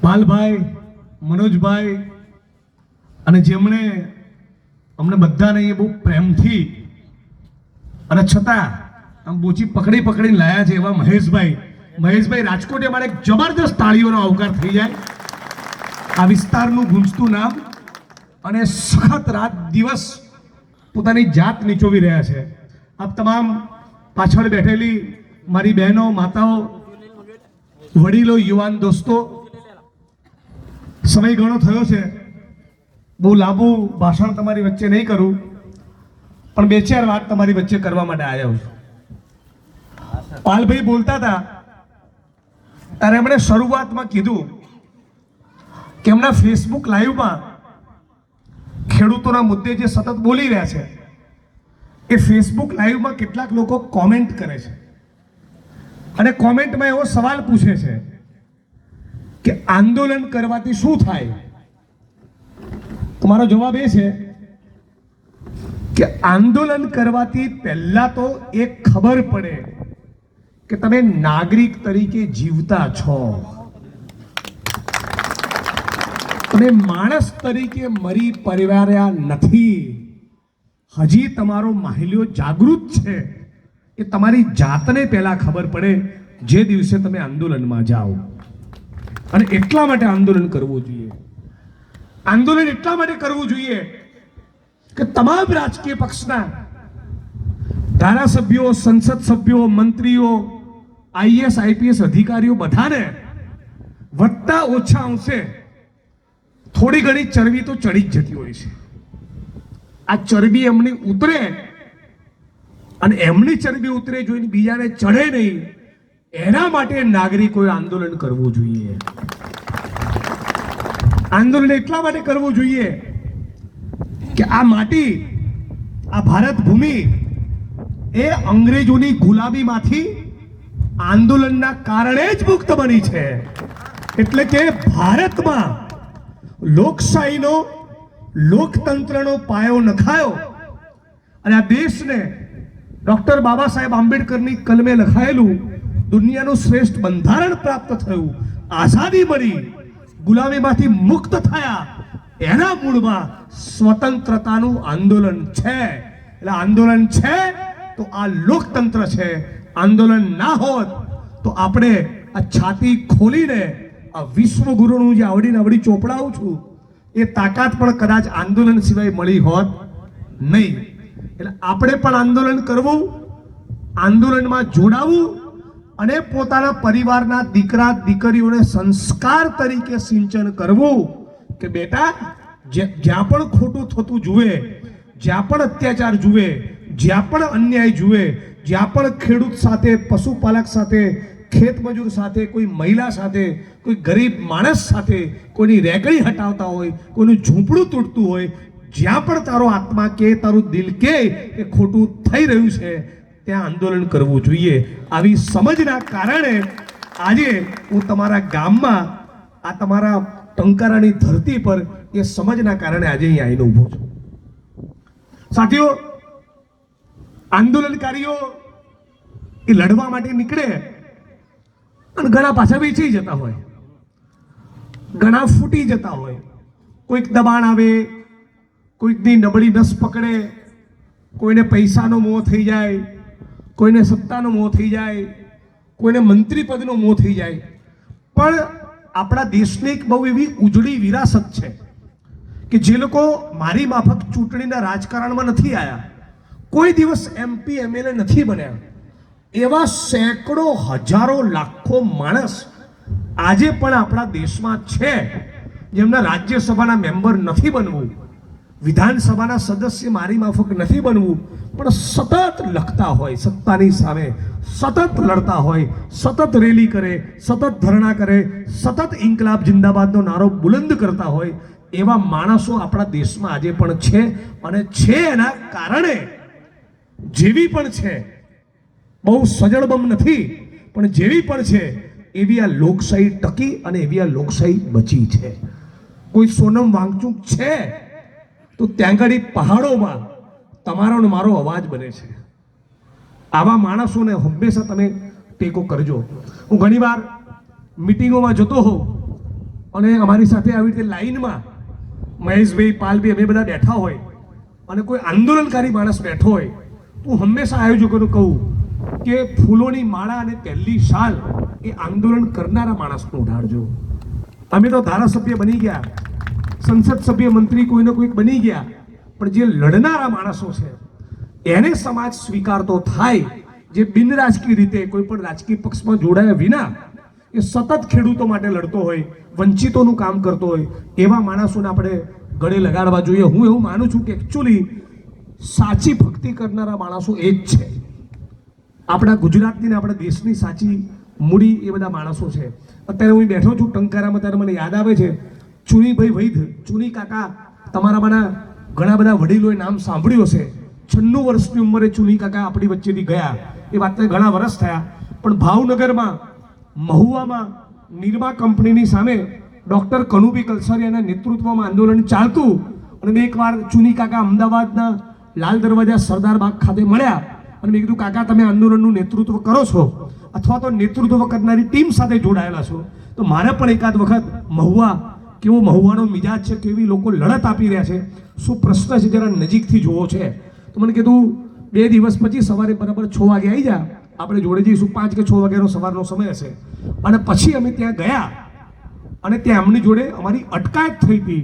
પાલભાઈ, મનોજભાઈ અને જેમણે અમને બધાને એ બહુ પ્રેમથી અને છતાં આમ બોચી પકડીને લાયા છે એવા મહેશભાઈ રાજકોટે મારે એક જબરદસ્ત તાળીઓનો આવકાર થઈ જાય. આ વિસ્તારનું ગુંજતું નામ અને સખત રાત દિવસ પોતાની જાત નીચોવી રહ્યા છે. આપ તમામ પાછળ બેઠેલી મારી બહેનો, માતાઓ, વડીલો, યુવાન દોસ્તો, સમય ઘણો થયો છે, બહુ લાંબુ ભાષણ તમારી વચ્ચે નહીં કરું, પણ બે ચાર વાત તમારી વચ્ચે કરવા માટે આવ્યો છું. પાલભાઈ બોલતા હતા ત્યારે એમણે શરૂઆતમાં કીધું કે એમના ફેસબુક લાઈવમાં ખેડૂતોના મુદ્દે જે સતત બોલી રહ્યા છે એ ફેસબુક લાઈવમાં કેટલાક લોકો કોમેન્ટ કરે છે અને કોમેન્ટમાં એવો સવાલ પૂછે છે કે આંદોલન કરવાથી શું થાય. તમારો જવાબ એ છે કે આંદોલન કરવાથી પહેલા તો એક ખબર પડે કે તમે નાગરિક તરીકે જીવતા છો, તમે માણસ તરીકે મરી પરિવાર્યા નથી. હજી તમારો માહિલ્યો જાગૃત છે. એ તમારી જાતને પહેલા ખબર પડે જે દિવસે તમે આંદોલનમાં જાઓ. અને એટલા માટે આંદોલન કરવું જોઈએ. આંદોલન એટલા માટે કરવું જોઈએ કે તમામ રાજકીય પક્ષના ધારાસભ્યો, સંસદ સભ્યો, મંત્રીઓ, આઈએસ આઈપીએસ અધિકારીઓ બધાને વધતા ઓછા અંશે થોડી ઘણી ચરબી તો ચડી જ જતી હોય છે. આ ચરબી એમની ઉતરે અને એમની ચરબી ઉતરે જોઈને બીજાને ચડે નહીં, એના માટે નાગરિકોએ આંદોલન કરવું જોઈએ. આંદોલન એટલા માટે કરવું જોઈએ કે આ માટી, આ ભારત ભૂમિ એ અંગ્રેજોની ગુલામીમાંથી આંદોલનના કારણે જ મુક્ત બની છે. એટલે કે ભારતમાં લોકશાહીનો, લોકતંત્રનો પાયો નખાયો અને આ દેશને ડોક્ટર બાબા સાહેબ આંબેડકરની કલમે લખાયેલું દુનિયાનું શ્રેષ્ઠ બંધારણ પ્રાપ્ત થયું, આઝાદી મળી, ગુલામીમાંથી મુક્ત થયા, એના મૂળમાં સ્વતંત્રતાનું આંદોલન છે. એટલે આંદોલન છે તો આ લોકતંત્ર છે. આંદોલન ના હોત તો આપણે આ છાતી ખોલીને આ વિશ્વગુરુનું જે આવડી ચોપડાવું છું એ તાકાત પણ કદાચ આંદોલન સિવાય મળી હોત નહીં. એટલે આપણે પણ આંદોલન કરવું, આંદોલનમાં જોડાવું અને પોતાના પરિવારના દીકરા દીકરીઓને સંસ્કાર તરીકે સિંચન કરવું કે બેટા જ્યાં પણ ખોટું થતું જુએ, જ્યાં પણ અત્યાચાર જુએ, જ્યાં પણ અન્યાય જુએ, જ્યાં પણ ખેડૂત સાથે, પશુપાલક સાથે, ખેત મજૂર સાથે, કોઈ મહિલા સાથે, કોઈ ગરીબ માણસ સાથે કોઈની રેકડી હટાવતા હોય, કોઈનું ઝૂંપડું તૂટતું હોય, જ્યાં પણ તારો આત્મા કે તારું દિલ કે ખોટું થઈ રહ્યું છે ત્યાં આંદોલન કરવું જોઈએ. આવી સમજના કારણે આજે હું તમારા ગામમાં, આ તમારા ટંકારાની ધરતી પર એ સમજના કારણે આજે અહીં આવીને ઊભો છું. સાથીઓ, આંદોલનકારીઓ એ લડવા માટે નીકળે અને ઘણા પાછા વેચી જતા હોય, ઘણા ફૂટી જતા હોય. કોઈક દબાણ આવે, કોઈકની નબળી નસ પકડે, કોઈને પૈસાનો મોહ થઈ જાય, કોઈને સત્તાનો મોહ થઈ જાય, કોઈને મંત્રી પદનો મોહ થઈ જાય. પણ આપણા દેશની એક બહુ એવી ઉજળી વિરાસત છે કે જે લોકો મારી માફક ચૂંટણીના રાજકારણમાં નથી આવ્યા, કોઈ દિવસ MP MLA નથી બન્યા, એવા સેંકડો, હજારો, લાખો માણસ આજે પણ આપણા દેશમાં છે જેમના રાજ્યસભાના મેમ્બર નથી બનવું, વિધાનસભાના સદસ્ય મારી માફક નથી બનવું, પણ સતત લખતા હોય સત્તાની સામે, સતત લડતા હોય, સતત રેલી કરે, સતત ધરણા કરે, સતત ઇન્કલાબ જિંદાબાદનો નારો બુલંદ કરતા હોય એવા માણસો આપણા દેશમાં આજે પણ છે. અને છે એના કારણે જેવી પણ છે, બહુ સજળબમ નથી પણ જેવી પણ છે એવી આ લોકશાહી ટકી અને એવી આ લોકશાહી બચી છે. કોઈ સોનમ વાંગચુક છે તો ત્યાં આગળ પહાડોમાં તમારો ને મારો અવાજ બને છે. આવા માણસોને હંમેશા તમે ટેકો કરજો. હું ઘણીવાર મીટિંગોમાં જતો હોઉં અને અમારી સાથે આવી રીતે લાઈનમાં મહેશભાઈ પાલભાઈ અમે બધા બેઠા હોય અને કોઈ આંદોલનકારી માણસ બેઠો હોય તો હું હંમેશા આયોજકોને કહું કે ફૂલોની માળા અને પહેલી શાલ એ આંદોલન કરનારા માણસને ઉડાડજો. અમે તો ધારાસભ્ય બની ગયા, સંસદ સભ્ય, મંત્રી કોઈને કોઈક બની ગયા, પણ જે લડનારા માણસો છે એને સમાજ સ્વીકારતો થાય, જે બિનરાજકીય રીતે કોઈ પણ રાજકીય પક્ષમાં જોડાયા વિના એ સતત ખેડૂતો માટે લડતો હોય, વંચિતોનું કામ કરતો હોય, એવા માણસોને આપણે ગળે લગાડવા જોઈએ. હું એવું માનું છું કે એકચ્યુઅલી સાચી ભક્તિ કરનારા માણસો એ જ છે. આપણા ગુજરાતની ને આપણા દેશની સાચી મૂડી એ બધા માણસો છે. અત્યારે હું બેઠો છું ટંકારામાં, ત્યારે મને યાદ આવે છે ચુનીભાઈ વૈદ, ચુની કાકા, તમારામાંના ઘણા બધા વડીલોએ નામ સાંભળ્યું હશે. 96 વર્ષની ઉંમરે ચુની કાકા આપણી વચ્ચેથી ગયા. એ વાતને ઘણા વર્ષ થયા, પણ ભાવનગરમાં મહુવામાં નિરમા કંપનીની સામે ડૉક્ટર કનુભાઈ કલસરિયાના નેતૃત્વમાં આંદોલન ચાલતું, અને મેં એકવાર ચુની કાકા અમદાવાદના લાલ દરવાજા સરદાર બાગ ખાતે મળ્યા અને મેં કીધું કાકા તમે આંદોલનનું નેતૃત્વ કરો છો અથવા તો નેતૃત્વ કરનારી ટીમ સાથે જોડાયેલા છો, તો મારે પણ એકાદ વખત મહુવા, કેવો મહુવાનો મિજાજ છે, કેવી લોકો લડત આપી રહ્યા છે, શું પ્રશ્ન છે, જરા નજીકથી જોવો છે. તો મને કીધું 2 દિવસ પછી સવારે બરાબર 6 વાગે આવી જા, આપણે જોડે જઈશું. 5 કે 6 વાગ્યાનો સવારનો સમય હશે. અને પછી અમે ત્યાં ગયા અને ત્યાં એમની જોડે અમારી અટકાયત થઈ હતી.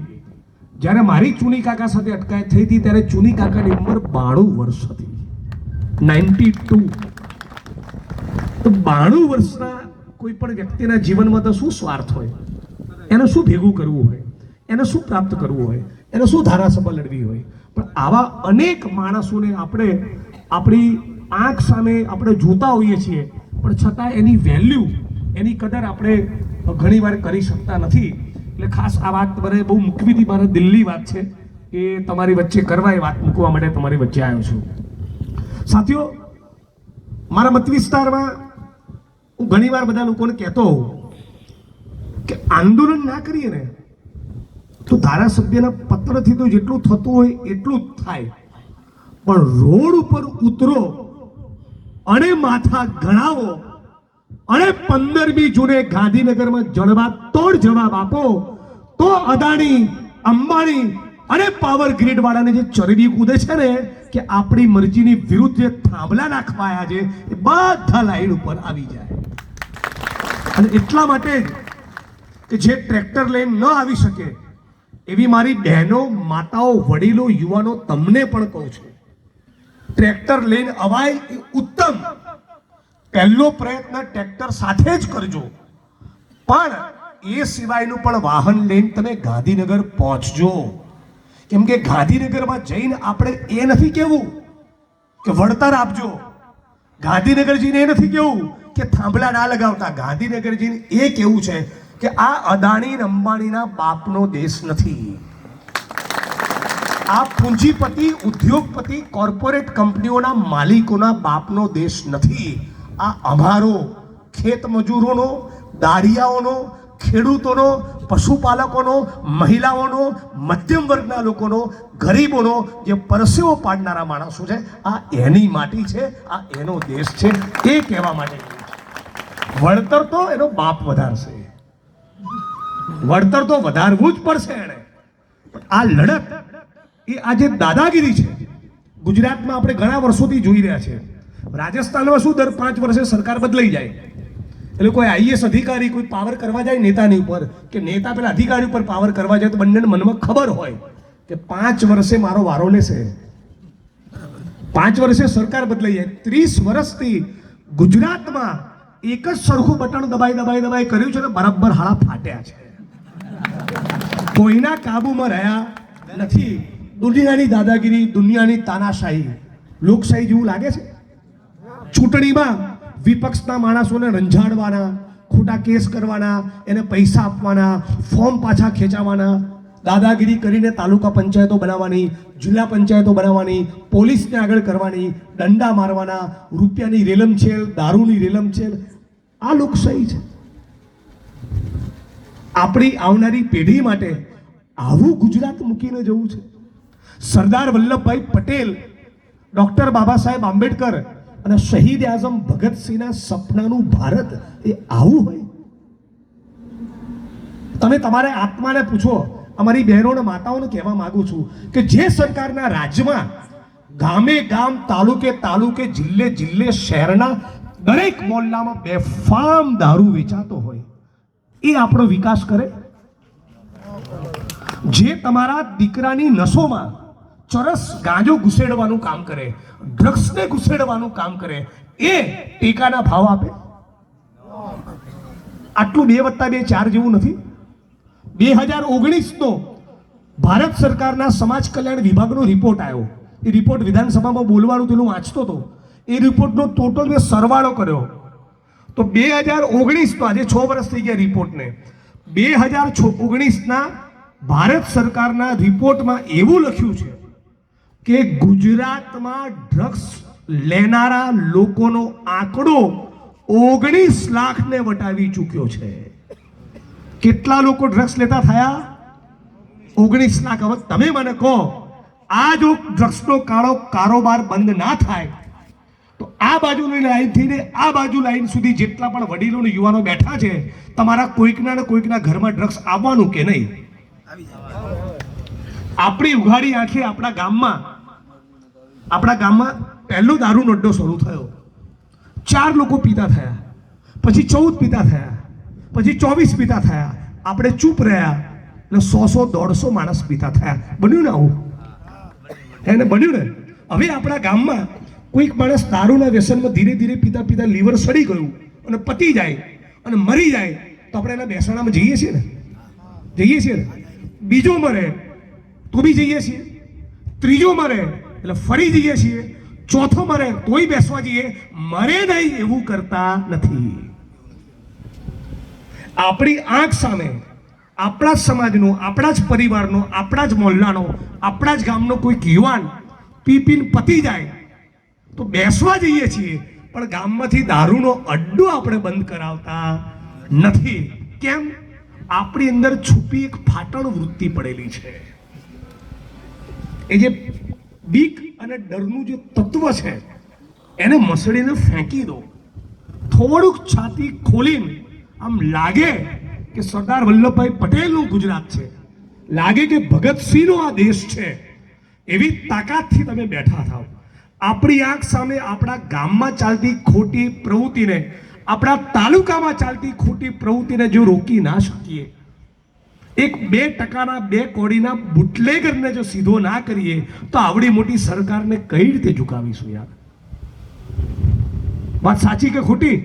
જ્યારે મારી ચુની કાકા સાથે અટકાયત થઈ હતી ત્યારે ચુની કાકાની ઉંમર 92 વર્ષ હતી, 92. તો 92 વર્ષના કોઈ પણ વ્યક્તિના જીવનમાં તો શું સ્વાર્થ હોય, એને શું ભેગું કરવું હોય, એને શું પ્રાપ્ત કરવું હોય, એને શું ધારાસભા લડવી હોય. પણ આવા અનેક માણસોને આપણે આપણી આંખ સામે આપણે જોતા હોઈએ છીએ, પણ છતાં એની વેલ્યુ, એની કદર આપણે ઘણીવાર કરી શકતા નથી. એટલે ખાસ આ વાત મને બહુ મૂકવી હતી, મારા દિલની વાત છે એ તમારી વચ્ચે કરવા, એ વાત મૂકવા માટે તમારી વચ્ચે આવ્યો છું. સાથીઓ, મારા મત વિસ્તારમાં હું ઘણીવાર બધા લોકોને કહેતો હોઉં કે આંદોલન ના કરીએ ને તો ધારાસભ્યના પત્રથી તો જેટલું થતું હોય એટલું જ થાય, પણ રોડ ઉપર ઉતરો અને માથા ગણાવો અને 15મી જૂને ગાંધીનગરમાં જડબાતોડ જવાબ આપો તો અદાણી, અંબાણી અને પાવર ગ્રીડ વાળાને જે ચરબી કૂદે છે ને કે આપણી મરજીની વિરુદ્ધ જે થાંભલા નાખવાયા છે એ બધા લાઈન ઉપર આવી જાય. અને એટલા માટે જ કે જે ટ્રેક્ટર લઈને ન આવી શકે એવી મારી બહેનો, માતાઓ, વડીલો, યુવાનો તમને પણ કહું છું, ટ્રેક્ટર લઈને અવાય એ ઉત્તમ. પહેલો પ્રયત્ન ટ્રેક્ટર સાથે જ કરજો, પણ એ સિવાયનું પણ વાહન લઈને તમે ગાંધીનગર પહોંચજો. કેમ કે ગાંધીનગરમાં જઈને આપણે એ નથી કહેવું કે વળતર આપજો, ગાંધીનગર જઈને એ નથી કહેવું કે થાંભલા ના લગાવતા, ગાંધીનગર જઈને એ કહેવું છે કે આ અદાણી અંબાણીના બાપનો દેશ નથી, આ પૂંજીપતિ, ઉદ્યોગપતિ, કોર્પોરેટ કંપનીઓના માલિકોના બાપનો દેશ નથી. આ અમારો ખેત મજૂરોનો, દાળિયાઓનો, ખેડૂતોનો, પશુપાલકોનો, મહિલાઓનો, મધ્યમ વર્ગના લોકોનો, ગરીબોનો, જે પરસેવો પાડનારા માણસો છે, આ એની માટી છે, આ એનો દેશ છે. એ કહેવા માટે વળતર તો એનો બાપ વધારશે, વળતર તો વધારવું જ પડશે એને. આ લડત એ આજે દાદાગીરી છે. ગુજરાતમાં આપણે ઘણા વર્ષોથી જોઈ રહ્યા છે. રાજસ્થાનમાં શું દર 5 વર્ષે સરકાર બદલાઈ જાય એટલે કોઈ આઈએસ અધિકારી કોઈ પાવર કરવા જાય નેતાની ઉપર, કે નેતા પેલા અધિકારી ઉપર પાવર કરવા જાય તો બંનેને મનમાં ખબર હોય કે 5 વર્ષે મારો વારો લેશે, 5 વર્ષે સરકાર બદલાઈ જાય. 30 વર્ષથી ગુજરાતમાં એક જ સરખું બટન દબાઈ કર્યું છે ને બરાબર હાડા ફાટ્યા છે, કોઈના કાબુમાં રહ્યા નથી. દુનિયાની દાદાગીરી, દુનિયાની તાનાશાહી, લોકશાહી જેવું લાગે છે. ચૂંટણીમાં વિપક્ષના માણસોને રંજાડવાના, ખોટા કેસ કરવાના, એને પૈસા આપવાના, ફોર્મ પાછા ખેંચાવાના, દાદાગીરી કરીને તાલુકા પંચાયતો બનાવવાની, જિલ્લા પંચાયતો બનાવવાની, પોલીસને આગળ કરવાની, દંડા મારવાના, રૂપિયાની રેલમછેલ, દારૂની રેલમછેલ. આ લોકશાહી છે. આપણી આવનારી પેઢી માટે આવું ગુજરાત મૂકીને જવું છે. સરદાર વલ્લભભાઈ પટેલ, ડોક્ટર બાબા સાહેબ આંબેડકર અને શહીદ આઝમ ભગતસિંહના સપનાનું ભારત એ આવું હોય. તમે તમારે આત્માને પૂછો. અમારી બહેનોને માતાઓને કહેવા માંગુ છું કે જે સરકારના રાજ્યમાં ગામે ગામ, તાલુકે તાલુકે, જિલ્લે જિલ્લે, શહેરના દરેક મોહલ્લામાં બેફામ દારૂ વેચાતો હોય, એ આપણો વિકાસ કરે? જે તમારા દીકરાની નસોમાં ચરસ ગાંજો ઘુસેડવાનું કામ કરે, ડ્રગ્સને ઘુસેડવાનું કામ કરે, એ ટેકાના ભાવ આપે? આટલું 2+2 4 જેવું નથી? 2019નો ભારત સરકારના સમાજ કલ્યાણ વિભાગનો રિપોર્ટ આવ્યો. એ રિપોર્ટ વિધાનસભામાં બોલવાનું તેનું વાંચતો હતો. એ રિપોર્ટનો ટોટલ મેં સરવાળો કર્યો તો 2019, આજે 6 વર્ષ થઈ ગયા રિપોર્ટને, 2019ના ભારત સરકારના રિપોર્ટમાં એવું લખ્યું છે કે ગુજરાતમાં ડ્રગ્સ લેનારા લોકોનો આંકડો 19 લાખને વટાવી ચૂક્યો છે. કેટલા લોકો ડ્રગ્સ લેતા થયા? 19 લાખ. હવે તમે મને કહો, આ જો ડ્રગ્સનો કાળો કારોબાર બંધ ના થાય તો આ બાજુની લાઈનથી ને આ બાજુ લાઈન સુધી જેટલા પણ વડીલો ને યુવાનો બેઠા છે, તમારા કોઈકના ને કોઈકના ઘરમાં ડ્રગ્સ આવવાનું કે નહીં? આપણી ઉઘાડી આંખે આપણા ગામમાં પહેલો દારૂનો અડ્ડો શરૂ થયો. 4 લોકો પીતા થયા, પછી 14 પીતા થયા, પછી 24 પીતા થયા. આપણે ચૂપ રહ્યા એટલે 100-150 માણસ પીતા થયા. બન્યું ને આવું? એને બન્યું ને? હવે આપણા ગામમાં કોઈક માણસ દારૂના વ્યસનમાં ધીરે ધીરે પીતા પીતા લીવર સડી ગયું અને પતી જાય અને મરી જાય તો આપણે એના બેસાણામાં જઈએ છીએ ને? બીજો મરે તો બી જઈએ છીએ, ત્રીજો મરે એટલે ફરી જઈએ છીએ, ચોથો મરે તોય બેસવા જઈએ. મરે નહીં એવું કરતા નથી. આપણી આંખ સામે આપણા જ સમાજનો, આપણા જ પરિવારનો, આપણા જ મોહલ્લાનો, આપણા જ ગામનો કોઈક યુવાન પીને પતી જાય તો બેસવા જઈએ છીએ, પણ ગામમાંથી દારૂનો અડ્ડો આપણે બંધ કરાવતા નથી. કેમ? આપણી અંદર છુપી એક ફાટણ વૃત્તિ પડેલી છે. એ જે બીક અને ડરનું જે તત્વ છે એને મસળીને ફેંકી દો. થોડુંક છાતી ખોલીને આમ લાગે કે સરદાર વલ્લભભાઈ પટેલનું ગુજરાત છે, લાગે કે ભગતસિંહનો આ દેશ છે, એવી તાકાતથી તમે બેઠા થાવ. આપણી આંખ સામે આપણા ગામમાં ચાલતી ખોટી પ્રવૃત્તિને, આપણા તાલુકામાં ચાલતી ખોટી પ્રવૃત્તિને જો રોકી ના શકીએ, 1-2% 2 કોડીના બુટલેગરને જો સીધો ના કરીએ તો આવડી મોટી સરકારને કઈ રીતે ઝુકાવીશું યાર? વાત સાચી કે ખોટી?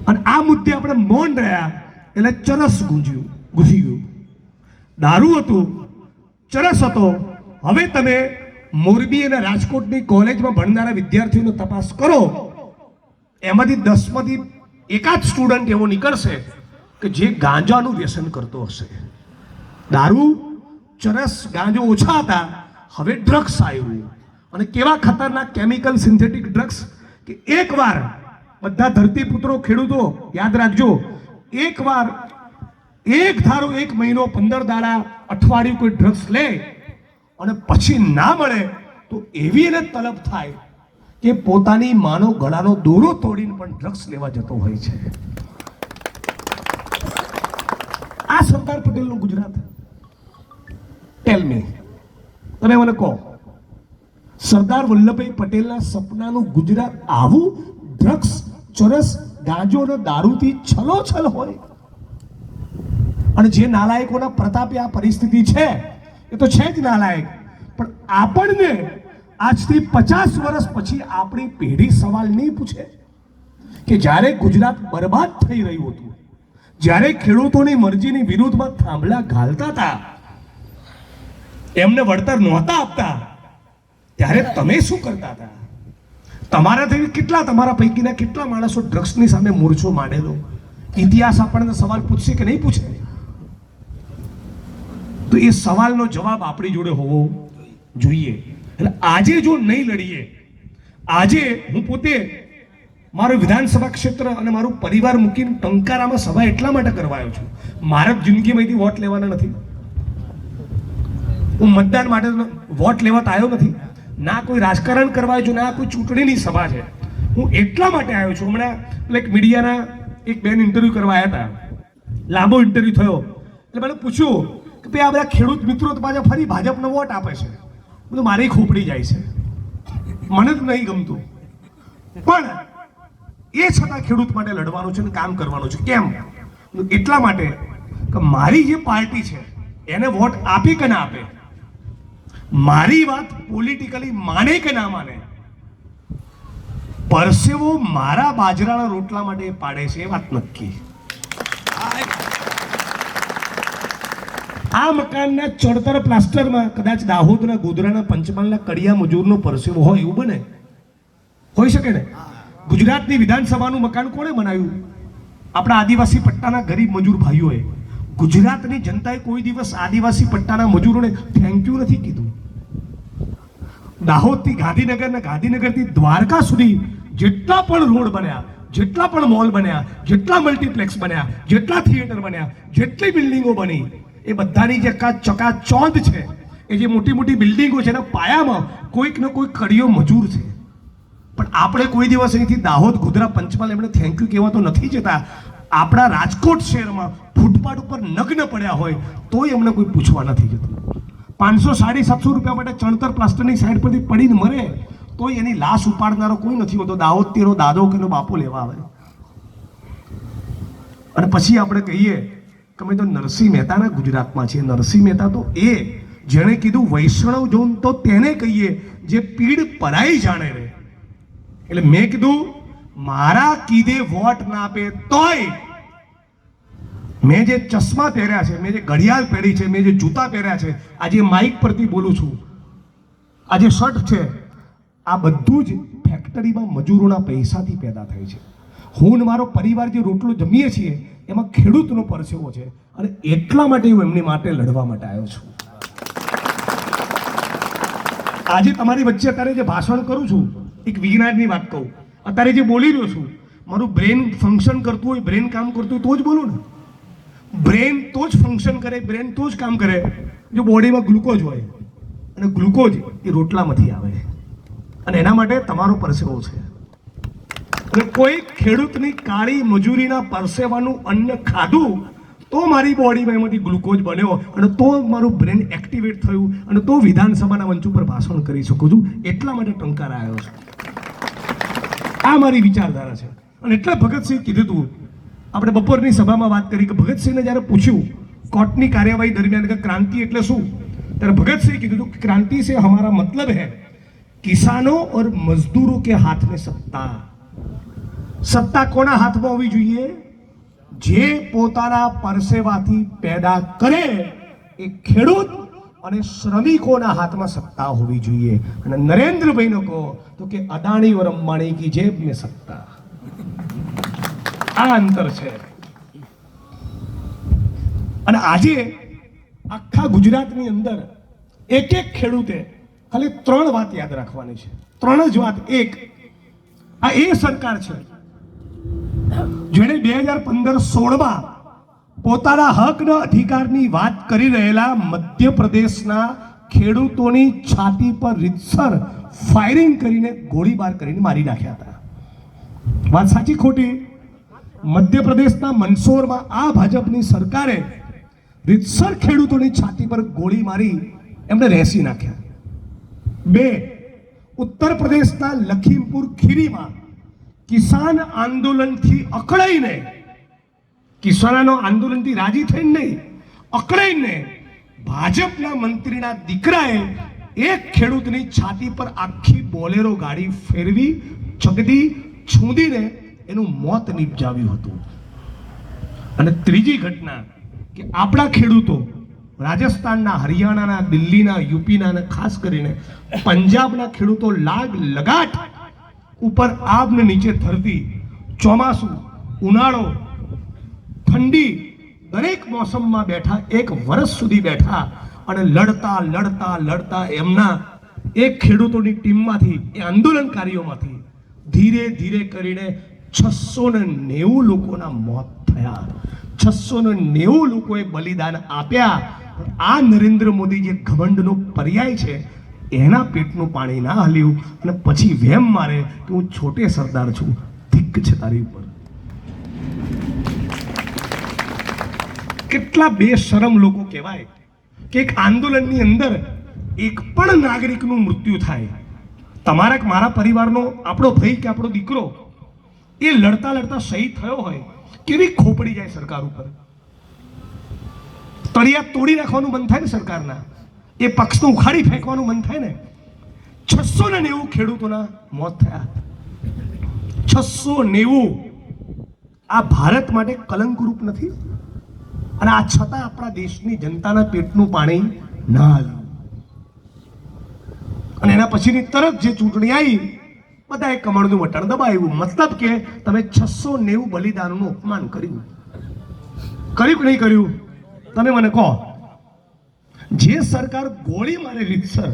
અને આ મુદ્દે આપણે મૌન રહ્યા એટલે ચરસ ઘૂસી ગયું. દારૂ હતું, ચરસ હતો. હવે તમે મોરબી અને રાજકોટની કોલેજમાં ભણનારા વિદ્યાર્થીઓનો તપાસ કરો, એમાંથી 10માંથી એકાદ સ્ટુડન્ટ એવો નીકળશે કે જે ગાંજાનું વ્યસન કરતો હશે. દારૂ, ચરસ, ગાંજો ઓછા હતા, હવે ડ્રગ્સ આવ્યું. અને કેવા ખતરનાક કેમિકલ સિન્થેટિક ડ્રગ્સ કે એકવાર બધા ધરતીપુત્રો, ખેડૂતો યાદ રાખજો, એકવાર એક ધારો 1 મહિનો, 15 દાડા, અઠવાડિયું કોઈ ડ્રગ્સ લે અને પછી ના મળે તો એવી એને તલબ થાય કે પોતાની માનો ગળાનો દોરો તોડીને પણ ડ્રગ્સ લેવા જતો હોય છે. આ સરદાર પટેલનું ગુજરાત. ટેલ મી, તમે મને કહો, સરદાર વલ્લભભાઈ પટેલના સપનાનું ગુજરાત આવું ડ્રગ્સ, ચરસ, ગાંજો અને દારૂથી છલોછલ હોય? અને જે નાલાયકોના પ્રતાપે આ પરિસ્થિતિ છે એ તો છે જ નાલાયક, પણ આપણને આજથી 50 વર્ષ પછી આપણી પેઢી સવાલ નહીં પૂછે કે જ્યારે ગુજરાત બરબાદ થઈ રહ્યું હતું, જ્યારે ખેડૂતોની મરજીની વિરુદ્ધમાં થાંભલા ઘાલતા હતા, એમને વળતર નહોતા આપતા, ત્યારે તમે શું કરતા હતા? તમારાથી કેટલા, તમારા પૈકીના કેટલા માણસો ડ્રગ્સની સામે મોરચો માંડેલો? ઇતિહાસ આપણને સવાલ પૂછશે કે નહીં પૂછે? તો એ સવાલનો જવાબ આપણી જોડે હોવો જોઈએ. એટલે આજે જો નહીં લડીએ, આજે હું પોતે મારું વિધાનસભા ક્ષેત્ર અને મારું પરિવાર મૂકીને ટંકારામાં સભા એટલા માટે કરવાયો છું, મારે જિંદગીમાંથી વોટ લેવાના નથી. હું મતદાન માટે વોટ લેવા આવ્યો નથી, ના કોઈ રાજકારણ કરવા આવ્યો છું, ના કોઈ ચૂંટણીની સભા છે. હું એટલા માટે આવ્યો છું. હમણાં એક મીડિયાના એક બેન ઇન્ટરવ્યુ કરવા આવ્યા હતા, લાંબો ઇન્ટરવ્યુ થયો. એટલે મને પૂછ્યું કે ભાઈ આ બધા ખેડૂત મિત્રો તો પાછા ફરી ભાજપનો વોટ આપે છે. બધું મારી ખોપડી જાય છે, મને જ નહીં ગમતું. પણ એ છતાં ખેડૂત માટે લડવાનું છે ને કામ કરવાનું છે. કેમ? એટલા માટે કે મારી જે પાર્ટી છે એને વોટ આપે કે ના આપે, મારી વાત પોલિટિકલી માને કે ના માને, પરસેવો મારા બાજરાના રોટલા માટે પાડે છે એ વાત નક્કી. આ મકાનના ચણતર પ્લાસ્ટરમાં કદાચ દાહોદના, ગોધરાના, પંચમહાલના કડિયા મજૂરનો પરસેવો હોય એવું બને? હોઈ શકે ને? ગુજરાતની વિધાનસભાનું મકાન કોણે બનાવ્યું? આપણા આદિવાસી પટ્ટાના ગરીબ મજૂર ભાઈઓએ. ગુજરાતની જનતાએ કોઈ દિવસ આદિવાસી પટ્ટાના મજૂરોને થેન્ક યુ નથી કીધું. દાહોદથી ગાંધીનગર ને ગાંધીનગરથી દ્વારકા સુધી જેટલા પણ રોડ બન્યા, જેટલા પણ મોલ બન્યા, જેટલા મલ્ટીપ્લેક્સ બન્યા, જેટલા થિયેટર બન્યા, જેટલી બિલ્ડિંગો બની, એ બધાની જે ચકાચોંધ છે, એ જે મોટી મોટી બિલ્ડિંગો છે એના પાયામાં કોઈક ને કોઈ કડિયો મજૂર છે. પણ આપણે કોઈ દિવસ અહીંથી દાહોદ, ગોધરા, પંચમહાલ એમણે થેન્ક યુ કહેવા તો નથી જતા. આપણા રાજકોટ શહેરમાં ફૂટપાથ ઉપર નગ્ન પડ્યા હોય તોય એમને કોઈ પૂછવા નથી જતું. 500, 750 રૂપિયા માટે ચણતર પ્લાસ્ટરની સાઈડ પરથી પડીને મરે તોય એની લાશ ઉપાડનારો કોઈ નથી હોતો. દાહોદ તેનો દાદો કે બાપો લેવા આવે. અને પછી આપણે કહીએ કે અમે તો નરસિંહ મહેતાના ગુજરાતમાં છીએ. નરસિંહ મહેતા તો એ જેણે કીધું વૈષ્ણવ જોન તો તેને કહીએ જે પીડ પરાઈ જાણે રે. એટલે મેં કીધું મારા કીધે વોટ ના આપે તોય મેં જે ચશ્મા પહેર્યા છે, મેં જે ઘડિયાળ પહેરી છે, મેં જે જૂતા પહેર્યા છે, આજે માઇક પરથી બોલું છું, આ જે શર્ટ છે, આ બધું જ ફેક્ટરીમાં મજૂરોના પૈસાથી પેદા થાય છે. હું ને મારો પરિવાર જે રોટલો જમીએ છીએ એમાં ખેડૂતનો પરસેવો છે. અને એટલા માટે હું એમની માટે લડવા માટે આવ્યો છું. આજે તમારી વચ્ચે અત્યારે જે ભાષણ કરું છું, એક વિજ્ઞાનની વાત કહું, અત્યારે જે બોલી રહ્યો છું, મારું બ્રેન ફંક્શન કરતું હોય, બ્રેન કામ કરતું હોય તો જ બોલું ને. બ્રેન તો જ ફંક્શન કરે, બ્રેન તો જ કામ કરે જો બોડીમાં ગ્લુકોઝ હોય. અને ગ્લુકોઝ એ રોટલામાંથી આવે. અને એના માટે તમારો પરસેવો છે. અને કોઈ ખેડૂતની કાળી મજૂરીના પરસેવાનું અન્ન ખાધું તો મારી બોડીમાં એમાંથી ગ્લુકોઝ બન્યો અને તો મારું બ્રેન એક્ટિવેટ થયું અને તો વિધાનસભાના મંચ ઉપર ભાષણ કરી શકું છું. એટલા માટે ટંકાર આવ્યો છું. આ મારી વિચારધારા છે. અને એટલે ભગતસિંહ કીધું હતું, આપણે બપોરની સભામાં વાત કરી કે ભગતસિંહને જ્યારે પૂછ્યું કોર્ટની કાર્યવાહી દરમિયાન કે ક્રાંતિ એટલે શું, ત્યારે ભગતસિંહે કીધું હતું કે ક્રાંતિ से हमारा मतलब है किसानों और मजदूरों के हाथ में सत्ता. સત્તા કોના હાથમાં હોવી જોઈએ? જે પોતાના પરસેવાથી પેદા કરે એ ખેડૂત અને શ્રમિકોના હાથમાં સત્તા હોવી જોઈએ. અને નરેન્દ્રભાઈનો કહો તો કે અદાણી और અંબાણી की जेब में सत्ता. આ અંતર છે. અને આજે આખા ગુજરાતની અંદર એક એક ખેડૂતે ખાલી 3 વાત યાદ રાખવાની છે. 3 જ વાત. એક, આ એ સરકાર છે જેણે 2015-16માં પોતાના હકના અધિકારની વાત કરી રહેલા મધ્યપ્રદેશના ખેડૂતોની છાતી પર રીતસર ફાયરિંગ કરીને ગોળીબાર કરીને મારી નાખ્યા હતા. વાત સાચી ખોટી? મધ્યપ્રદેશના મંદસૌરમાં આ ભાજપની સરકારે રીતસર ખેડૂતોની છાતી પર ગોળી મારી એમને રેસી નાખ્યા. 2, ઉત્તર પ્રદેશના લખીમપુર ખીરીમાં કિસાન આંદોલનથી અકળાઈને, કિસાનોનો આંદોલનથી રાજી થઈને નહીં, અકળાઈને ભાજપના મંત્રીના દીકરાએ એક ખેડૂતની છાતી પર આખી બોલેરો ગાડી ફેરવી ચગદી છૂંદીને એનું મોત નિપજાવ્યું હતું. અને ત્રીજી ઘટના કે આપણા ખેડૂતો રાજસ્થાનના, હરિયાણાના, દિલ્હીના, યુપીના અને ખાસ કરીને પંજાબના ખેડૂતો લાગ લગાટ ઉપર આબને નીચે ધરતી, ચોમાસું, ઉનાળો, ઠંડી, દરેક મોસમમાં બેઠા, 1 વર્ષ સુધી બેઠા અને લડતા લડતા લડતા એમના એક ખેડૂતોની ટીમમાંથી, એ આંદોલનકારીઓમાંથી ધીરે ધીરે કરીને 690 લોકોના મોત થયા. 690 લોકોએ બલિદાન આપ્યા. આ નરેન્દ્ર મોદી જે ઘમંડનો પર્યાય છે એના પેટનું પાણી ના હલ્યું અને પછી વેમ મારે કે હું છોટે સરદાર છું. ધિક્ક છે તારી ઉપર. કેટલા બેશરમ લોકો કહેવાય કે એક આંદોલનની અંદર એક પણ નાગરિકનું મૃત્યુ થાય, તમારા કે મારા પરિવારનો, આપણો ભાઈ કે આપણો દીકરો એ લડતા લડતા શહીદ થયો હોય, કેવી ખોપડી જાય સરકાર ઉપર. તળિયા તોડી નાખવાનું મન થાય ને સરકારના, એ પક્ષને ઉખાડી ફેંકવાનું મન થાય ને. 690 ખેડૂતોના મોત થયા. 690. આ ભારત માટે કલંકરૂપ નથી? અને આ છતાં આપણા દેશની જનતાના પેટનું પાણી ના હાલ્યું. અને એના પછીની તરત જે ચૂંટણી આવી, બધાએ કમળનું બટન દબાવ્યું. મતલબ કે તમે 690 બલિદાનનું અપમાન કર્યું. કર્યું કે નહીં કર્યું? તમે મને કહો. જે સરકાર ગોળી મારે રીતસર,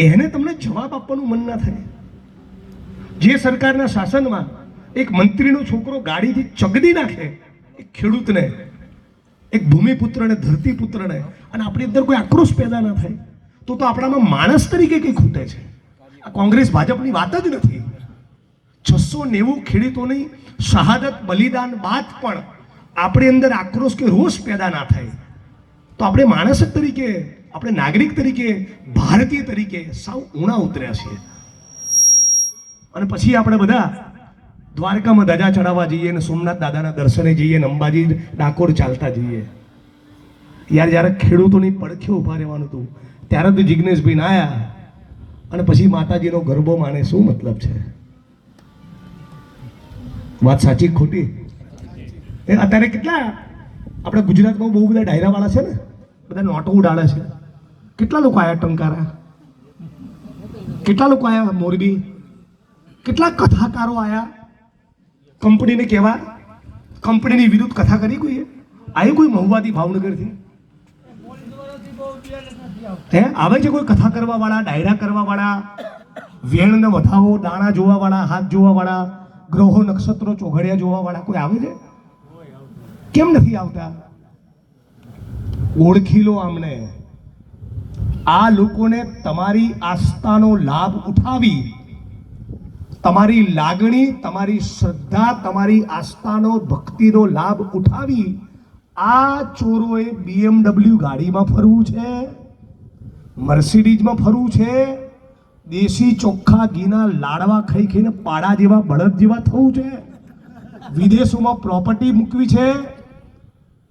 એને તમને જવાબ આપવાનું મન ના થાય. જે સરકારના શાસનમાં એક મંત્રીનો છોકરો ગાડીથી ચગદી નાખે એક ખેડૂતને, એક ભૂમિપુત્રને, ધરતીપુત્રને, અને આપણી અંદર કોઈ આક્રોશ પેદા ના થાય, તો આપણામાં માણસ તરીકે કંઈ ખૂટે છે. આ કોંગ્રેસ ભાજપની વાત જ નથી. 690 ખેડૂતોની શહાદત, બલિદાન બાદ પણ આપણી અંદર આક્રોશ કે રોષ પેદા ના થાય, તો આપણે માણસ તરીકે, આપણે નાગરિક તરીકે, ભારતીય તરીકે સાવ ઊણા ઉતર્યા છીએ. અને પછી આપણે બધા દ્વારકામાં ધજા ચડાવવા જઈએ ને સોમનાથ દાદાના દર્શને જઈએ ને અંબાજી ડાકોર ચાલતા જઈએ. યાર, જ્યારે ખેડૂતોની પડખે ઊભા રહેવાનું હતું ત્યારે તો જિગ્નેશભાઈ ના આવ્યા, અને પછી માતાજીનો ગરબો માને શું મતલબ છે? વાત સાચી ખોટી? અત્યારે કેટલા આપણે ગુજરાતમાં બહુ બધા ડાયરાવાળા છે ને, બધા નોટો ઉડાડે છે. કેટલા લોકો આવ્યા ટંકારા? કેટલા લોકો આવ્યા મોરબી? કેટલા કથાકારો આવ્યા કંપનીને કહેવા? કંપનીની વિરુદ્ધ કથા કરી કોઈએ? આવ્યું કોઈ મહુવાથી, ભાવનગરથી? આવે છે કોઈ કથા કરવા વાળા, ડાયરા કરવા વાળા, વેણને વધાવો, દાણા જોવા વાળા, હાથ જોવા વાળા, ગ્રહો નક્ષત્રો ચોઘડિયા જોવા વાળા કોઈ આવે છે? કેમ નથી આવતા? ઓળખી લો આમને. આ લોકોને તમારી આસ્થાનો લાભ ઉઠાવી, તમારી લાગણી, તમારી શ્રદ્ધા, તમારી આસ્થાનો, ભક્તિનો લાભ ઉઠાવી આ ચોરોએ BMW ગાડીમાં ફરવું છે, મર્સિડીઝમાં ફરવું છે, દેશી ચોખ્ખા ઘીના લાડવા ખાઈ ખાઈને પાડા જેવા, બળદ જેવા થવું છે, વિદેશોમાં પ્રોપર્ટી મૂકવી છે,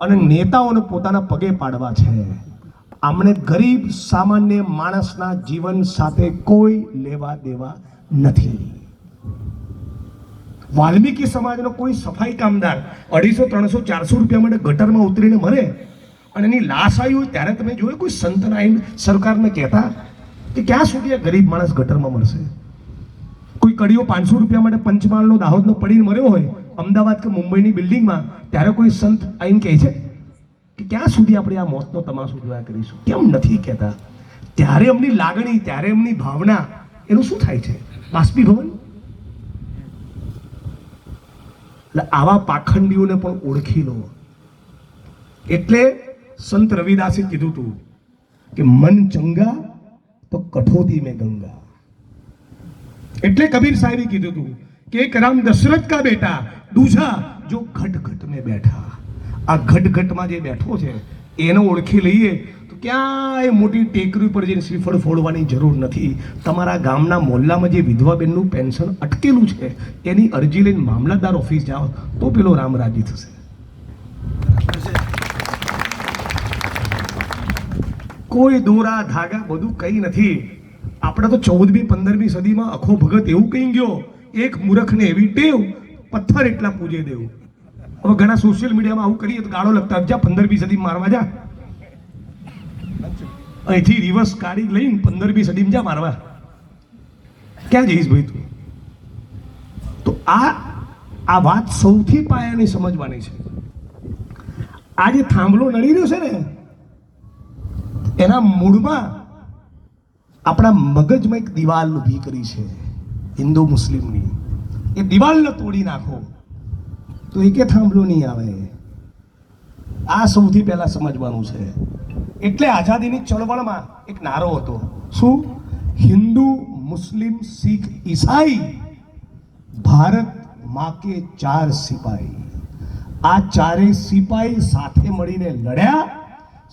અને નેતાઓને પોતાના પગે પાડવા છે. આમને ગરીબ સામાન્ય માણસના જીવન સાથે કોઈ લેવા દેવા નથી. વાલ્મીકી સમાજનો કોઈ સફાઈ કામદાર 250, 300, 400 રૂપિયા માટે ગટરમાં ઉતરીને મરે, અને એની લાશ આવી હોય ત્યારે તમે જોયું કોઈ સંતના આવીને સરકારને કહેતા કે ક્યાં સુધી આ ગરીબ માણસ ગટરમાં મળશે? કોઈ કડીઓ 500 રૂપિયા માટે પંચમહાલનો, દાહોદનો પડીને મર્યો હોય અમદાવાદ કે મુંબઈની બિલ્ડિંગમાં, ત્યારે કોઈ સંત આવીને કહે છે કે ક્યાં સુધી આપણે આ મોતનો તમાશો જોયા કરીશું? કેમ નથી કહેતા? ત્યારે એમની લાગણી, ત્યારે એમની ભાવના, એનું શું થાય છે? બાષ્પીભવન. એટલે આવા પાખંડીઓને પણ ઓળખી લો. એટલે સંત રવિદાસે કીધું હતું કે મન ચંગા તો કઠોતી મેં ગંગા. એટલે કબીર સાહેબે કીધું હતું કે એક રામ દશરથ કા બેટા, દૂજા જો ઘટ ઘટ મેં બેઠા. આ ઘટ ઘટમાં જે બેઠો છે એને ઓળખી લઈએ તો ક્યાંય મોટી ટેકરી પર જઈને શ્રીફળ ફોડવાની જરૂર નથી. તમારા ગામના મોહલ્લામાં જે વિધવા બેનનું પેન્શન અટકેલું છે એની અરજી લઈને મામલતદાર ઓફિસ જાઓ તો પેલો રામ રાજી થશે. કોઈ દોરા ધાગા બધું કંઈ નથી. આપણે તો 14મી 15મી સદીમાં અખો ભગત એવું કહી ગયો, એક મૂર્ખને એવી ટેવ, પથ્થર એટલા પૂજે દેવું. હવે ઘણા સોશિયલ મીડિયામાં આવું કરીએ તો ગાળો લગતા, જા 15મી સદીમાં મારવા જા, અહીંથી રિવર્સ કાઢી લઈને 15મી સદીમાં જા મારવા. ક્યાં જઈશ ભાઈ તું? તો આ વાત સૌથી પાયાની સમજવાની છે. આ જે થાંભલો નડી રહ્યો છે ને, એના મૂળમાં આપણા મગજમાં એક દિવાલ ઊભી કરી છે હિન્દુ મુસ્લિમની. એ દિવાલને તોડી નાખો તો એકે થાંભલો નહીં આવે. આ સૌથી પહેલા સમજવાનું છે. એટલે આઝાદીની ચળવળમાં એક નારો હતો, શું? હિન્દુ, મુસ્લિમ, શીખ, ઈસાઈ, ભારત માँ के 4 સિપાહી. આ ચારેય સિપાહી સાથે મળીને લડ્યા,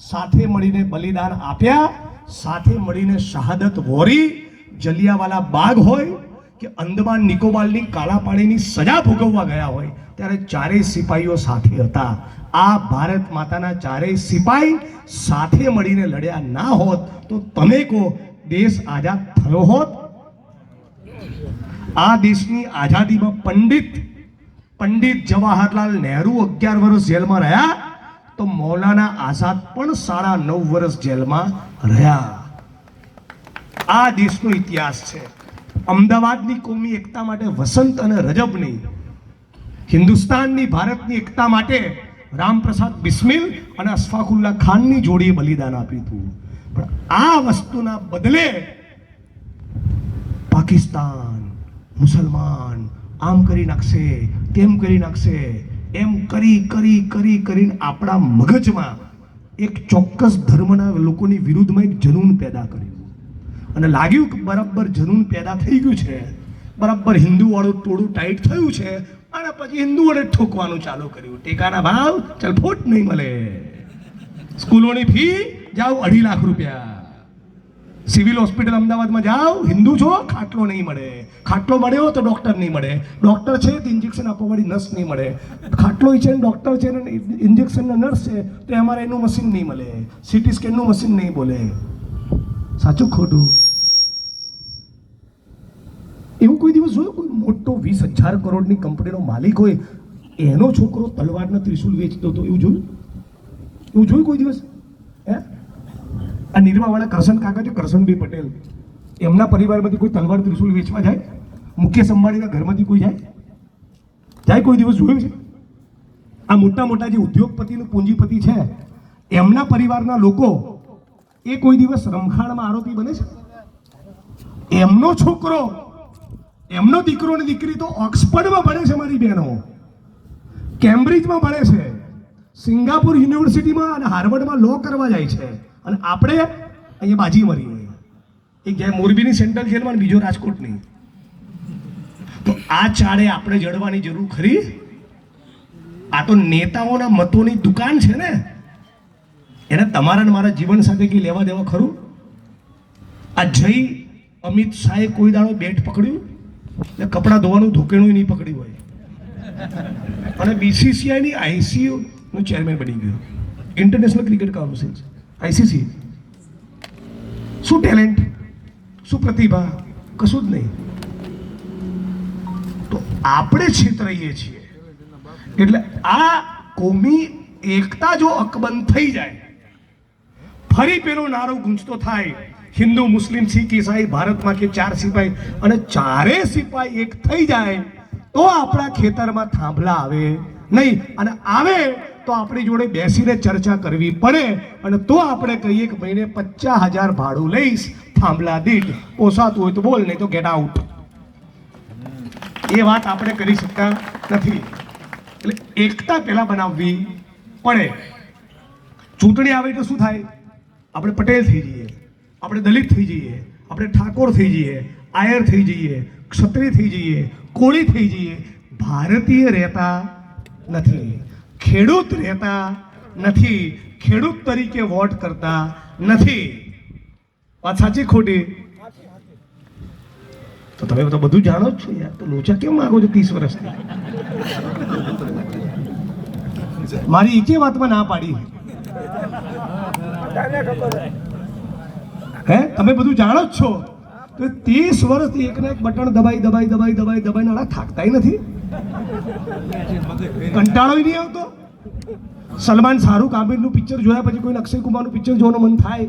સાથે મળીને બલિદાન આપ્યા, સાથે મળીને શહાદત વોરી. જલિયાવાલા બાગ હોય કે અંદમાન નિકોબારની કાળા પાણીની સજા ભોગવવા ગયા હોય, ત્યારે ચારેય સિપાહીઓ સાથે હતા. આ ભારત માતાના ચારેય સિપાહી સાથે મળીને લડ્યા ના હોત તો તમે કહો દેશ આઝાદ થયો હોત? આ દેશની આઝાદીમાં પંડિત જવાહરલાલ નહેરુ 11 વર્ષ જેલમાં રહ્યા, તો મૌલાના આઝાદ પણ 9.5 વર્ષ જેલમાં રહ્યા. આ દેશનો ઇતિહાસ છે. અમદાવાદની કોમી એકતા માટે વસંત અને રજબ નહીં, હિન્દુસ્તાનની ભારતની એકતા માટે રામપ્રસાદ બિસ્મિલ અને અશફાકુલ્લા ખાનની જોડીએ બલિદાન આપ્યું હતું. પણ આ વસ્તુના બદલે પાકિસ્તાન, મુસલમાન આમ કરી નાખશે, તેમ કરી નાખશે, એમ કરીને આપણા મગજમાં એક ચોક્કસ ધર્મના લોકોની વિરુદ્ધમાં એક જનૂન પેદા કર્યું. અને લાગ્યું કે બરાબર જનૂન પેદા થઈ ગયું છે, બરાબર હિન્દુવાળું ટોળું ટાઈટ થયું છે, અને પછી હિન્દુઓને ઠોકવાનું ચાલુ કર્યું. ટેકાના ભાવ ચાલ ફૂટ નહીં મળે, સ્કૂલોની ફી જાઓ 2.5 લાખ રૂપિયા, સિવિલ હોસ્પિટલ અમદાવાદમાં જાઓ, હિન્દુ છો ખાટલો નહીં મળે, ખાટલો મળ્યો તો ડોક્ટર નહીં મળે, ડોક્ટર છે તો ઇન્જેક્શન આપવાવાળી નર્સ નહીં મળે, ખાટલો છે ને ડોક્ટર છે ને ઇન્જેક્શનના નર્સ છે તો અમારે એનું મશીન નહીં મળે, સીટી સ્કેનનું મશીન નહીં બોલે. સાચું ખોટું? એવું કોઈ દિવસ જોયું કોઈ મોટો 20,000 કરોડની કંપનીનો માલિક હોય, એનો છોકરો તલવારના ત્રિશુલ વેચતો હતો? એવું જોયું કોઈ દિવસ? હે, આ નિર્માવાળા કરશન કાકા છે, કરશનભાઈ પટેલ, એમના પરિવારમાંથી કોઈ તલવાર ત્રિશુલ વેચવા જાય? મુકેશ અંબાણીના ઘરમાંથી કોઈ જાય કોઈ દિવસ જોયું છે? આ મોટા જે ઉદ્યોગપતિનું પૂંજીપતિ છે, એમના પરિવારના લોકો એ કોઈ દિવસ રમખાણમાં આરોપી બને છે? એમનો છોકરો, એમનો દીકરો ને દીકરી તો ઓક્સફર્ડમાં ભણે છે, મારી બહેનો કેમ્બ્રિજમાં ભણે છે, સિંગાપુર યુનિવર્સિટીમાં અને હાર્વર્ડમાં લો કરવા જાય છે, અને આપણે અહીંયા બાજી મરીએ. એક જાય મોરબીની સેન્ટ્રલ જેલમાં, બીજો રાજકોટની. તો આ ચાળે આપણે જડવાની જરૂર ખરી? આ તો નેતાઓના મતોની દુકાન છે ને, એને તમારા ને મારા જીવન સાથે કઈ લેવા દેવા ખરું? આ જય અમિત શાહે કોઈ દાડો બેટ પકડ્યું ને કપડાં ધોવાનું ધોકેણું નહીં પકડ્યું હોય, અને BCCIની ICU નો ચેરમેન બની ગયો, ઇન્ટરનેશનલ ક્રિકેટ કાઉન્સિલ, ICC. શું ટેલેન્ટ, શું પ્રતિભા? કશું જ નહીં. તો આપણે છેતરાઈએ છીએ. એટલે આ કોમી એકતા જો અકબંધ થઈ જાય, ફરી પેલો નારો ગુંજતો થાય, હિન્દુ, મુસ્લિમ, શીખ, ઈસાઈ ભારતમાં કે 4 સિપાહી, અને 4 સિપાહી એક થઈ જાય તો આપણા ખેતરમાં થાંભલા આવે નહીં. અને આવે તો આપણી જોડે બેસીને ચર્ચા કરવી પડે, અને તો આપણે કહીએ કે મહિને 50,000 ભાડું લઈશ થાંભલા દીઠ, પોસાતું હોય તો બોલ, નહીં તો ગેટ આઉટ. એ વાત આપણે કરી શકતા નથી. એટલે એકતા પહેલા બનાવવી પડે. ચૂંટણી આવે તો શું થાય? આપણે પટેલ થઈ જઈએ, આપણે દલિત થઈ જઈએ, આપણે ઠાકોર થઈ જઈએ, આયર થઈ જઈએ, ક્ષત્રિય થઈ જઈએ, કોળી થઈ જઈએ. ભારતીય રહેતા નથી, ખેડૂત રહેતા નથી, ખેડૂત તરીકે વોટ કરતા નથી. વાત સાચી ખોટી? તો તમે તો બધું જાણો જ છો યાર, તો લોચા કેમ માંગો છો 30 વર્ષથી? મારી એકે વાતમાં ના પાડી. હે, તમે બધું જાણો જ છો, તો 30 વર્ષથી એકને એક બટન દબાઈ નાળા થાકતાય નથી, કંટાળો નહીં આવતો? સલમાન શાહરુખ આમિરનું પિક્ચર જોયા પછી કોઈ અક્ષય કુમારનું પિક્ચર જોવાનું મન થાય,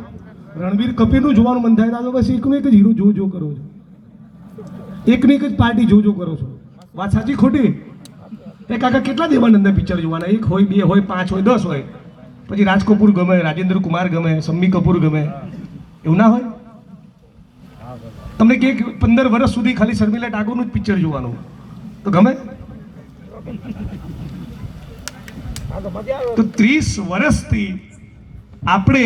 રણવીર કપૂરનું જોવાનું મન થાય, તો બસ એકનું એક જ હીરો જો કરો છો, એકની એક જ પાર્ટી જો કરો છો. વાત સાચી ખોટી? એ કાકા કેટલા દેવાનંદના પિક્ચર જોવાના? 1 હોય, 2 હોય, 5 હોય, 10 હોય. પછી રાજ કપૂર ગમે, રાજેન્દ્ર કુમાર ગમે, શમ્મી કપૂર ગમે, એવું ના હોય? તમને કે 15 વર્ષ સુધી ખાલી શર્મિલા ટાગોરનું જ પિક્ચર જોવાનું તો ગમે? તો 30 વર્ષથી આપણે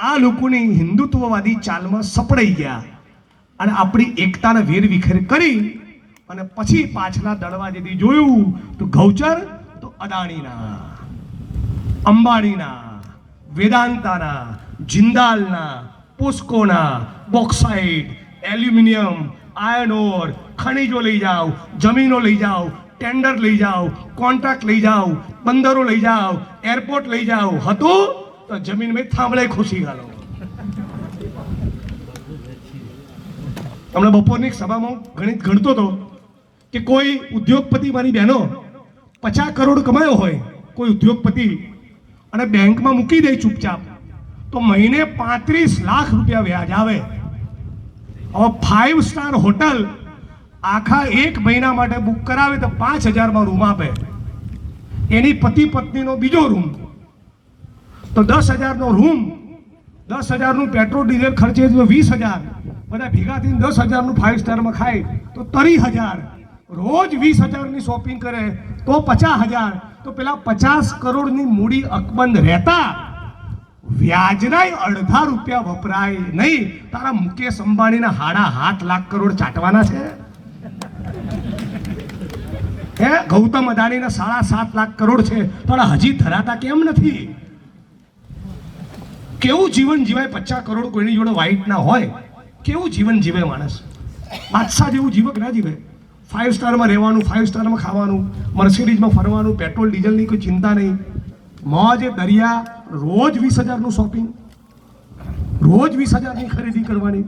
આ લોકોની હિન્દુત્વવાદી ચાલમાં સપડાઈ ગયા, અને આપણી એકતાને વેરવિખેર કરી, અને પછી પાછલા દળવા જેથી જોયું તો ગૌચર તો અદાણીના, અંબાણીના, વેદાંતાના, જિંદાલના, પોસ્કોના, બોક્સાઇટ, એલ્યુમિનિયમ, આયર્ન ઓર, ખનિજો લઈ જાઓ, જમીનો લઈ જાઓ, ટેન્ડર લઈ જાઓ, કોન્ટ્રાક્ટ લઈ જાઓ, બંદરો લઈ જાઓ, એરપોર્ટ લઈ જાઓ, હતું તો જમીન મેં થાંભળે ખુશી ગાલો. હમણાં બપોરની સભામાં ગણતો હતો કે કોઈ ઉદ્યોગપતિ, મારી બહેનો 50 કરોડ કમાયો હોય કોઈ ઉદ્યોગપતિ અને બેંકમાં મૂકી દે ચૂપચાપ, તો મહિને 35 લાખ રૂપિયા વ્યાજ આવે. હવે 5 સ્ટાર હોટલ આખા 1 મહિના માટે બુક કરાવે તો 5000માં રૂમ આપે. એની પતિ પત્નીનો બીજો રૂમ તો 10000નો રૂમ, 10000નું પેટ્રોલ ડીઝલ ખર્ચે તો 20000, બધા ભેગા થઈને 10000નું 5 સ્ટારમાં ખાય તો 30000, રોજ 20000ની શોપિંગ કરે તો 50000, તો પેલા 50 કરોડની મૂડી અકબંધ રહેતા વ્યાજના 1.5 રૂપિયા વપરાય નહીં. તારા મુકેશ અંબાણીના 7.5 લાખ કરોડ ચાટવાના છે હે? ગૌતમ અદાણીના 7.5 લાખ કરોડ છે, પણ હજી ધરાતા કેમ નથી? કેવું જીવન જીવાય? 50 કરોડ કોઈની જોડે વાઇટ ના હોય, કેવું જીવન જીવે માણસ? બાદશાહ જેવું જીવક ના જીવે. 5 સ્ટારમાં રહેવાનું, 5 સ્ટારમાં ખાવાનું, મર્સિડીઝમાં ફરવાનું, પેટ્રોલ ડીઝલની કોઈ ચિંતા નહીં, મોજ દરિયા, રોજ 20000નું શોપિંગ, રોજ 20000ની ખરીદી કરવાની,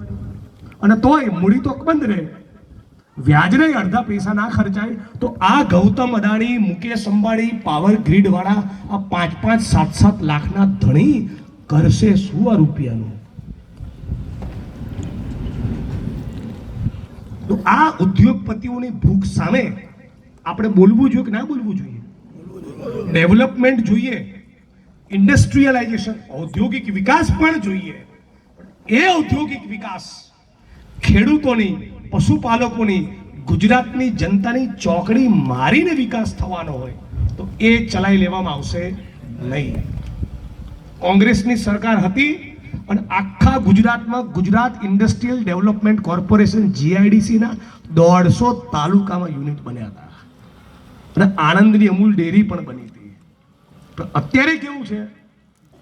અને તોય મૂડી તો અકબંધ રહે, વ્યાજને 1.5 પૈસા ના ખર્ચાય. તો આ ગૌતમ અદાણી, મુકેશ અંબાણી, પાવર ગ્રીડ વાળા આ 5-5, 7-7 લાખના ધણી કરશે શું આ રૂપિયાનું? તો આ ઉદ્યોગપતિઓની ભૂખ સામે આપણે બોલવું જોઈએ કે ના બોલવું જોઈએ? ડેવલપમેન્ટ જોઈએ, ઇન્ડસ્ટ્રીયલાઇઝેશન, ઔદ્યોગિક વિકાસ પણ જોઈએ. એ ઔદ્યોગિક વિકાસ ખેડૂતોની, પશુપાલકોની, ગુજરાતની જનતાની ચોકડી મારીને વિકાસ થવાનો હોય તો એ ચલાવી લેવામાં આવશે નહીં. કોંગ્રેસની સરકાર હતી અને આખા ગુજરાતમાં ગુજરાત ઇન્ડસ્ટ્રીયલ ડેવલપમેન્ટ કોર્પોરેશન GIDCના 150 તાલુકામાં યુનિટ બન્યા હતા અને આણંદની અમૂલ ડેરી પણ બની હતી. પણ અત્યારે કેવું છે?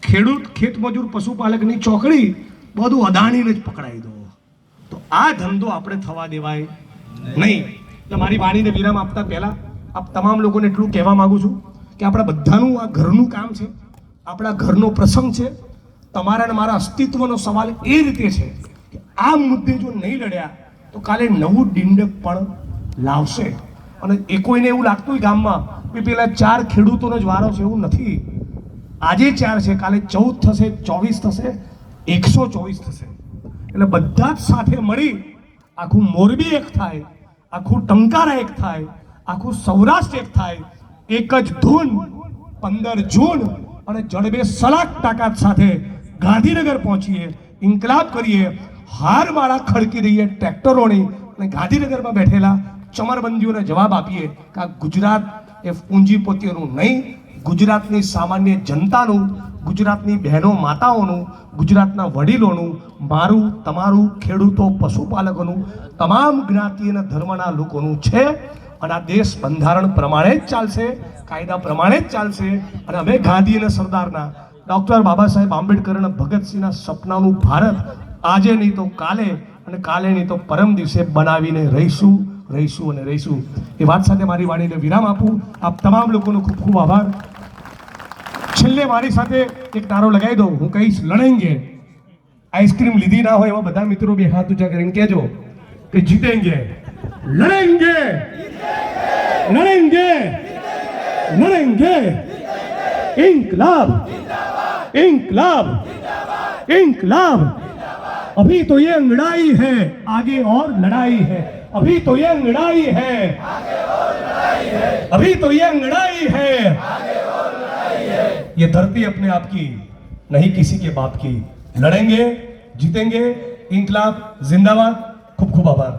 ખેડૂત, ખેતમજૂર, પશુપાલકની ચોકડી બધું અદાણીને જ પકડાઈ દો. તો આ ધંધો આપણે થવા દેવાય નહીં. એટલે મારી વાણીને વિરામ આપતા પહેલા આપ તમામ લોકોને એટલું કહેવા માંગુ છું કે આપણા બધાનું આ ઘરનું કામ છે, આપણા ઘરનો પ્રસંગ છે. તમારા અને મારા અસ્તિત્વનો સવાલ એ રીતે છે કે આ મુદ્દે જો નહીં લડ્યા તો કાલે નવું ડિંડક પણ લાવશે. અને એ કોઈને એવું લાગતું હોય ગામમાં કે પેલા 4 ખેડૂતોનો જ વારો છે, એવું નથી. આજે 4 છે, કાલે 14 થશે, 24 થશે, 124 થશે. એટલે બધા જ સાથે મળી આખું મોરબી એક થાય, આખું ટંકારા એક થાય, આખું સૌરાષ્ટ્ર એક થાય. એક જ ધૂન 15 જૂન અને જડબે સલાક તાકાત સાથે ગાંધીનગર પહોંચીએ, ઇન્કલાબ કરીએ, હારમાળા ખડકી દઈએ ટ્રેક્ટરોની અને ગાંધીનગરમાં બેઠેલા ચમરબંધીઓને જવાબ આપીએ કે આ ગુજરાત એ પૂંજીપતિઓનું નહીં, ગુજરાતની સામાન્ય જનતાનું, ગુજરાતની બહેનો માતાઓનું, ગુજરાતના વડીલોનું, મારું, તમારું, ખેડૂતો, પશુપાલકોનું, તમામ જ્ઞાતિ અને ધર્મના લોકોનું છે. અને આ દેશ બંધારણ પ્રમાણે જ ચાલશે, કાયદા પ્રમાણે જ ચાલશે. અને અમે ગાંધી અને સરદારના, ડૉક્ટર બાબા સાહેબ આંબેડકર અને ભગતસિંહના સપનાનું ભારત આજે નહીં તો કાલે અને કાલે નહીં તો પરમ દિવસે બનાવીને રહીશું અને રહીશું. એ વાત સાથે મારી વાણીને વિરામ આપું. આપ તમામ લોકોનો ખૂબ ખૂબ આભાર. છેલ્લે મારી સાથે એક નારો લગાવી દો. હું કહીશ લડેંગે. આઈસ્ક્રીમ લીધી ના હોય એવા બધા મિત્રો બે હાથ ઊંચા કરીને કહેજો કે જીતેંગે, લડેંગે, લડેંગે, લડેંगे. इंकलाब, इंकलाब, इंकलाब. अभी तो ये अंगड़ाई है, आगे और लड़ाई है. अभी तो ये अंगड़ाई है, आगे और लड़ाई है. अभी तो ये अंगड़ाई है, आगे और लड़ाई है. ये धरती अपने आप की नहीं किसी के बाप की. लड़ेंगे, जीतेंगे. इंकलाब जिंदाबाद. खूब खूब आभार.